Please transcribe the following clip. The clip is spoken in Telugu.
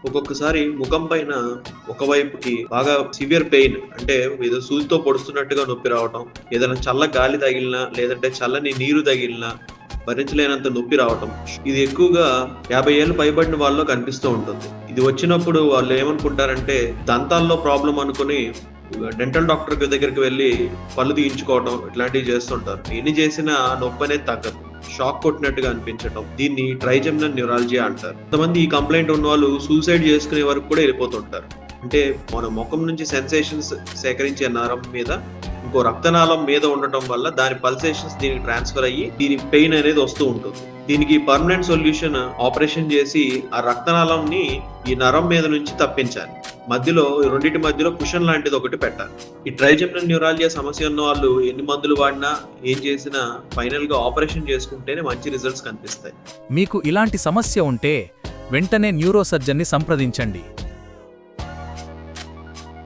ఒక్కొక్కసారి ముఖం పైన ఒకవైపుకి బాగా సివియర్ పెయిన్, అంటే ఏదో సూదితో పొడుస్తున్నట్టుగా నొప్పి రావటం, ఏదైనా చల్ల గాలి తగిలినా లేదంటే చల్లని నీరు తగిలినా భరించలేనంత నొప్పి రావటం. ఇది ఎక్కువగా 50 ఏళ్ళు పైబడిన వాళ్ళలో కనిపిస్తూ ఉంటుంది. ఇది వచ్చినప్పుడు వాళ్ళు ఏమనుకుంటారంటే దంతాల్లో ప్రాబ్లం అనుకుని డెంటల్ డాక్టర్ దగ్గరికి వెళ్ళి పళ్ళు తీయించుకోవడం ఇట్లాంటివి చేస్తుంటారు. ఎన్ని చేసినా నొప్పి అనేది తగ్గదు, షాక్ కొట్టినట్టుగా అనిపించడం. దీన్ని ట్రైజెమినల్ న్యూరాలజీ అంటారు. కొంతమంది ఈ కంప్లైంట్ ఉన్న వాళ్ళు సూసైడ్ చేసుకునే వరకు కూడా వెళ్ళిపోతుంటారు. అంటే మన ముఖం నుంచి సెన్సేషన్స్ సేకరించే నరం మీద ఇంకో రక్తనాళం మీద ఉండటం వల్ల దాని పల్సేషన్స్ దీనికి ట్రాన్స్ఫర్ అయ్యి దీని పెయిన్ అనేది వస్తూ ఉంటుంది. దీనికి పర్మనెంట్ సొల్యూషన్ ఆపరేషన్ చేసి ఆ రక్తనాళంని ఈ నరం మీద నుంచి తప్పించాలి. మధ్యలో రెండింటి మధ్యలో కుషన్ లాంటిది ఒకటి పెట్టాలి. ఈ ట్రైజెమినల్ న్యూరాలజీ సమస్య ఉన్న వాళ్ళు ఎన్ని మందులు వాడినా ఏం చేసినా ఫైనల్ గా ఆపరేషన్ చేసుకుంటేనే మంచి రిజల్ట్స్ కనిపిస్తాయి. మీకు ఇలాంటి సమస్య ఉంటే వెంటనే న్యూరో సర్జన్ని సంప్రదించండి.